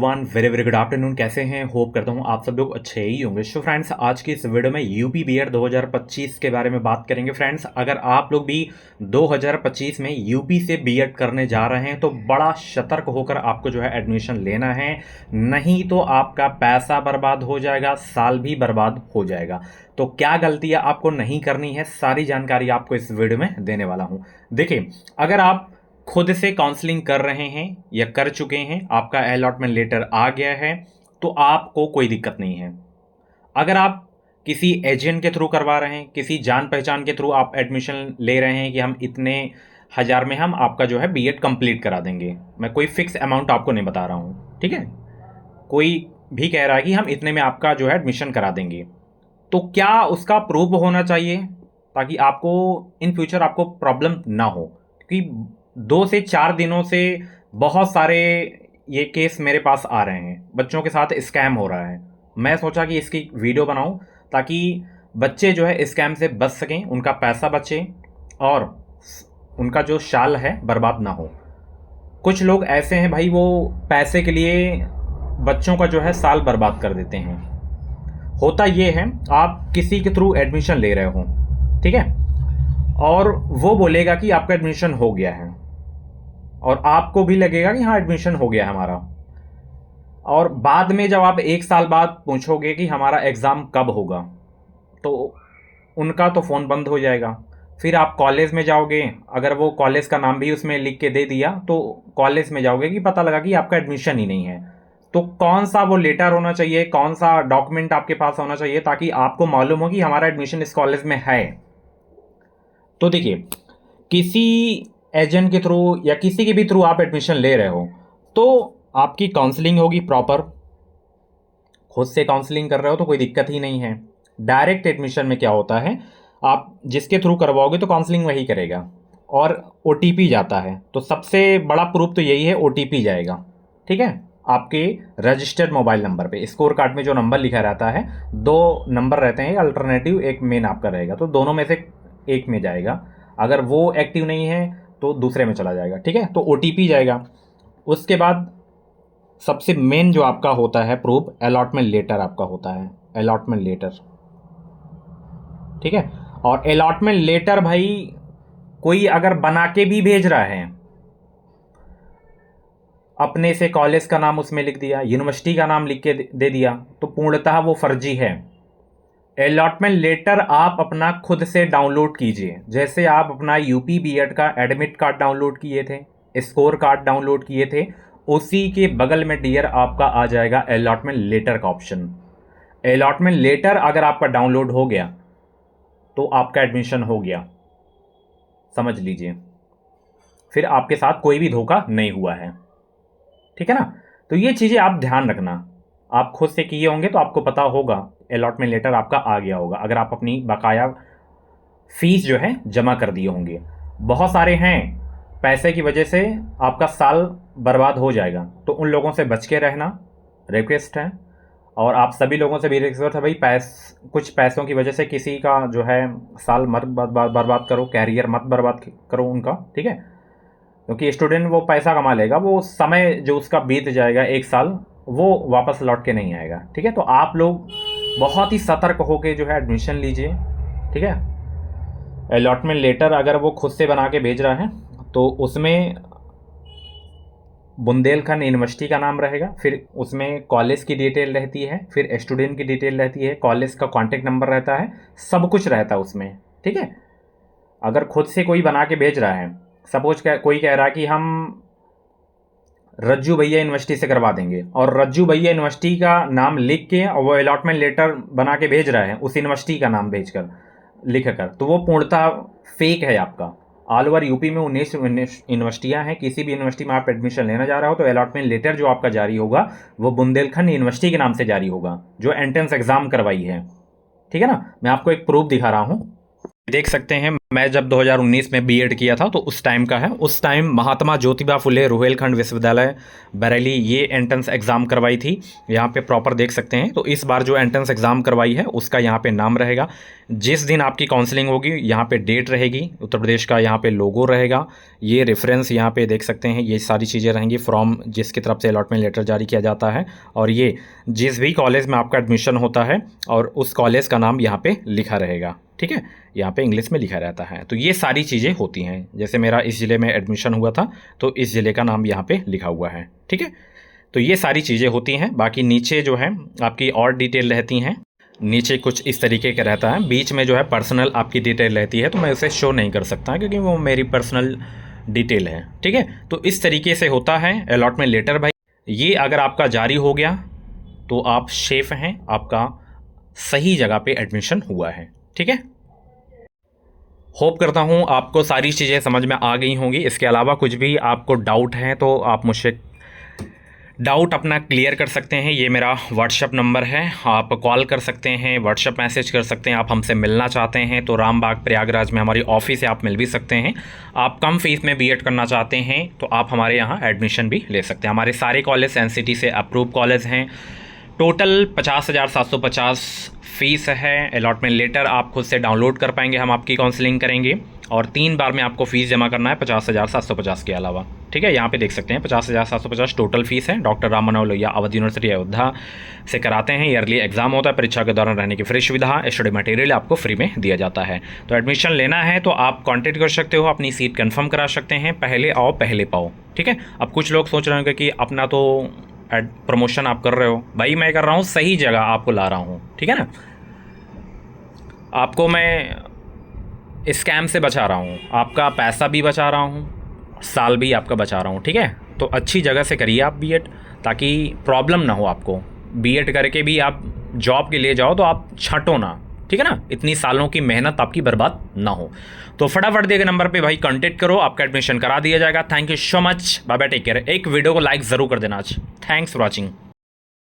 Everyone, very very good afternoon. कैसे हैं? Hope करता हूं आप सब लोग अच्छे ही होंगे। सो फ्रेंड्स, आज की इस वीडियो में यूपी बीएड 2025 के बारे में बात करेंगे। फ्रेंड्स, अगर आप लोग भी 2025 में यूपी से बीएड करने जा रहे हैं तो बड़ा सतर्क होकर आपको जो है एडमिशन लेना है, नहीं तो आपका पैसा बर्बाद हो जाएगा, साल भी बर्बाद हो जाएगा। तो क्या गलतियां आपको नहीं करनी है, सारी जानकारी आपको इस वीडियो में देने वाला हूं। देखिए, अगर आप खुद से काउंसलिंग कर रहे हैं या कर चुके हैं, आपका अलॉटमेंट लेटर आ गया है, तो आपको कोई दिक्कत नहीं है। अगर आप किसी एजेंट के थ्रू करवा रहे हैं, किसी जान पहचान के थ्रू आप एडमिशन ले रहे हैं कि हम इतने हज़ार में हम आपका जो है बीएड कंप्लीट करा देंगे, मैं कोई फिक्स अमाउंट आपको नहीं बता रहा हूँ, ठीक है। कोई भी कह रहा है कि हम इतने में आपका जो है एडमिशन करा देंगे, तो क्या उसका प्रूफ होना चाहिए ताकि आपको इन फ्यूचर आपको प्रॉब्लम ना हो। क्योंकि 2 से 4 दिनों से बहुत सारे ये केस मेरे पास आ रहे हैं, बच्चों के साथ स्कैम हो रहा है। मैं सोचा कि इसकी वीडियो बनाऊं ताकि बच्चे जो है स्कैम से बच सकें, उनका पैसा बचे और उनका जो साल है बर्बाद ना हो। कुछ लोग ऐसे हैं भाई, वो पैसे के लिए बच्चों का जो है साल बर्बाद कर देते हैं। होता ये है, आप किसी के थ्रू एडमिशन ले रहे हो, ठीक है, और वो बोलेगा कि आपका एडमिशन हो गया है, और आपको भी लगेगा कि हाँ एडमिशन हो गया है हमारा, और बाद में जब आप 1 साल बाद पूछोगे कि हमारा एग्ज़ाम कब होगा, तो उनका तो फ़ोन बंद हो जाएगा। फिर आप कॉलेज में जाओगे, अगर वो कॉलेज का नाम भी उसमें लिख के दे दिया तो कॉलेज में जाओगे कि पता लगा कि आपका एडमिशन ही नहीं है। तो कौन सा वो लेटर होना चाहिए, कौन सा डॉक्यूमेंट आपके पास होना चाहिए ताकि आपको मालूम हो कि हमारा एडमिशन इस कॉलेज में है। तो देखिए, किसी एजेंट के थ्रू या किसी के भी थ्रू आप एडमिशन ले रहे हो तो आपकी काउंसलिंग होगी प्रॉपर। खुद से काउंसलिंग कर रहे हो तो कोई दिक्कत ही नहीं है। डायरेक्ट एडमिशन में क्या होता है, आप जिसके थ्रू करवाओगे तो काउंसलिंग वही करेगा और ओटीपी जाता है। तो सबसे बड़ा प्रूफ तो यही है, ओटीपी जाएगा, ठीक है, आपके रजिस्टर्ड मोबाइल नंबर पे। स्कोर कार्ड में जो नंबर लिखा रहता है, 2 नंबर रहते हैं, अल्टरनेटिव एक मेन आपका रहेगा, तो दोनों में से एक में जाएगा। अगर वो एक्टिव नहीं है तो दूसरे में चला जाएगा, ठीक है। तो ओटीपी जाएगा। उसके बाद सबसे मेन जो आपका होता है प्रूफ, अलॉटमेंट लेटर आपका होता है, अलॉटमेंट लेटर, ठीक है। और अलॉटमेंट लेटर भाई कोई अगर बना के भी भेज रहा है, अपने से कॉलेज का नाम उसमें लिख दिया, यूनिवर्सिटी का नाम लिख के दे दिया, तो पूर्णतः वो फर्जी है। अलॉटमेंट लेटर आप अपना खुद से डाउनलोड कीजिए। जैसे आप अपना यूपी बीएड का एडमिट कार्ड डाउनलोड किए थे, स्कोर कार्ड डाउनलोड किए थे, उसी के बगल में डियर आपका आ जाएगा अलॉटमेंट लेटर का ऑप्शन। अलॉटमेंट लेटर अगर आपका डाउनलोड हो गया तो आपका एडमिशन हो गया, समझ लीजिए। फिर आपके साथ कोई भी धोखा नहीं हुआ है, ठीक है ना। तो ये चीज़ें आप ध्यान रखना। आप खुद से किए होंगे तो आपको पता होगा, अलॉटमेंट लेटर आपका आ गया होगा अगर आप अपनी बकाया फीस जो है जमा कर दिए होंगे। बहुत सारे हैं, पैसे की वजह से आपका साल बर्बाद हो जाएगा, तो उन लोगों से बच के रहना रिक्वेस्ट है। और आप सभी लोगों से भी रिक्वेस्ट है भाई, कुछ पैसों की वजह से किसी का जो है साल मत बर्बाद करो, कैरियर मत बर्बाद करो उनका, ठीक है। क्योंकि स्टूडेंट वो पैसा कमा लेगा, वो समय जो उसका बीत जाएगा 1 साल, वो वापस लौट के नहीं आएगा, ठीक है। तो आप लोग बहुत ही सतर्क होकर जो है एडमिशन लीजिए, ठीक है। अलॉटमेंट लेटर अगर वो खुद से बना के भेज रहा है तो उसमें बुंदेलखंड यूनिवर्सिटी का नाम रहेगा, फिर उसमें कॉलेज की डिटेल रहती है, फिर स्टूडेंट की डिटेल रहती है, कॉलेज का कॉन्टैक्ट नंबर रहता है, सब कुछ रहता है उसमें, ठीक है। अगर खुद से कोई बना के भेज रहा है, सपोज कोई कह रहा है कि हम रज्जू भैया यूनिवर्सिटी से करवा देंगे, और रज्जू भैया यूनिवर्सिटी का नाम लिख के और वो अलॉटमेंट लेटर बना के भेज रहा है उस यूनिवर्सिटी का नाम भेजकर लिख कर, तो वो पूर्णतः फेक है आपका। ऑल ओवर यूपी में 19 यूनिवर्सिटियाँ हैं, किसी भी यूनिवर्सिटी में आप एडमिशन लेना जा रहे हो तो अलॉटमेंट लेटर जो आपका जारी होगा वो बुंदेलखंड यूनिवर्सिटी के नाम से जारी होगा, जो एंट्रेंस एग्जाम करवाई है, ठीक है ना। मैं आपको एक प्रूफ दिखा रहा हूँ, देख सकते हैं। मैं जब 2019 में बीएड किया था तो उस टाइम का है। उस टाइम महात्मा ज्योतिबा फुले रुहेलखंड विश्वविद्यालय बरेली ये एंट्रेंस एग्ज़ाम करवाई थी। यहाँ पे प्रॉपर देख सकते हैं। तो इस बार जो एंट्रेंस एग्ज़ाम करवाई है उसका यहाँ पे नाम रहेगा। जिस दिन आपकी काउंसलिंग होगी यहाँ पे डेट रहेगी, उत्तर प्रदेश का यहाँ पे लोगो रहेगा, ये रेफरेंस यहाँ पे देख सकते हैं, ये सारी चीज़ें रहेंगी, फॉर्म जिसकी तरफ से अलॉटमेंट लेटर जारी किया जाता है, और ये जिस भी कॉलेज में आपका एडमिशन होता है और उस कॉलेज का नाम यहाँ पे लिखा रहेगा। ठीक है, यहाँ पे इंग्लिश में लिखा रहता है। तो ये सारी चीज़ें होती हैं। जैसे मेरा इस ज़िले में एडमिशन हुआ था तो इस ज़िले का नाम यहाँ पे लिखा हुआ है। ठीक है, तो ये सारी चीज़ें होती हैं। बाकी नीचे जो है आपकी और डिटेल रहती हैं। नीचे कुछ इस तरीके का रहता है, बीच में जो है पर्सनल आपकी डिटेल रहती है, तो मैं उसे शो नहीं कर सकता क्योंकि वो मेरी पर्सनल डिटेल है। ठीक है, तो इस तरीके से होता है अलॉटमेंट लेटर भाई। ये अगर आपका जारी हो गया तो आप सेफ हैं, आपका सही जगह पे एडमिशन हुआ है। ठीक है, होप करता हूँ आपको सारी चीज़ें समझ में आ गई होंगी। इसके अलावा कुछ भी आपको डाउट है तो आप मुझसे डाउट अपना क्लियर कर सकते हैं। ये मेरा व्हाट्सएप नंबर है, आप कॉल कर सकते हैं, व्हाट्सएप मैसेज कर सकते हैं। आप हमसे मिलना चाहते हैं तो रामबाग प्रयागराज में हमारी ऑफिस है, आप मिल भी सकते हैं। आप कम फीस में बीएड करना चाहते हैं तो आप हमारे यहाँ एडमिशन भी ले सकते हैं। हमारे सारे कॉलेज एनसीटी से अप्रूव कॉलेज हैं। टोटल 50,750 फ़ीस है। अलॉटमेंट लेटर आप खुद से डाउनलोड कर पाएंगे, हम आपकी काउंसलिंग करेंगे, और 3 बार में आपको फ़ीस जमा करना है 50,750 के अलावा। ठीक है, यहाँ पे देख सकते हैं 50,750 टोटल फ़ीस है। डॉक्टर राम मनोहर लोहिया अवध यूनिवर्सिटी अयोध्या से कराते हैं। ईयरली एग्जाम होता है, परीक्षा के दौरान रहने की फ्री सुविधा, स्टडी मटेरियल आपको फ्री में दिया जाता है। तो एडमिशन लेना है तो आप कॉन्टेक्ट कर सकते हो, अपनी सीट कन्फर्म करा सकते हैं। पहले आओ पहले पाओ। ठीक है, अब कुछ लोग सोच रहे होंगे कि अपना तो प्रमोशन आप कर रहे हो, भाई मैं कर रहा हूँ सही जगह आपको ला रहा हूँ। ठीक है ना, आपको मैं स्कैम से बचा रहा हूँ, आपका पैसा भी बचा रहा हूँ, साल भी आपका बचा रहा हूँ। ठीक है, तो अच्छी जगह से करिए आप बीएड, ताकि प्रॉब्लम ना हो आपको। बीएड करके भी आप जॉब के लिए जाओ तो आप छंटो ना। ठीक है ना, इतनी सालों की मेहनत आपकी बर्बाद ना हो। तो फटाफट दिए गए नंबर पे भाई कांटेक्ट करो, आपका एडमिशन करा दिया जाएगा। Thank you so much, bye bye, take care. एक वीडियो को लाइक ज़रूर कर देना आज। Thanks for watching.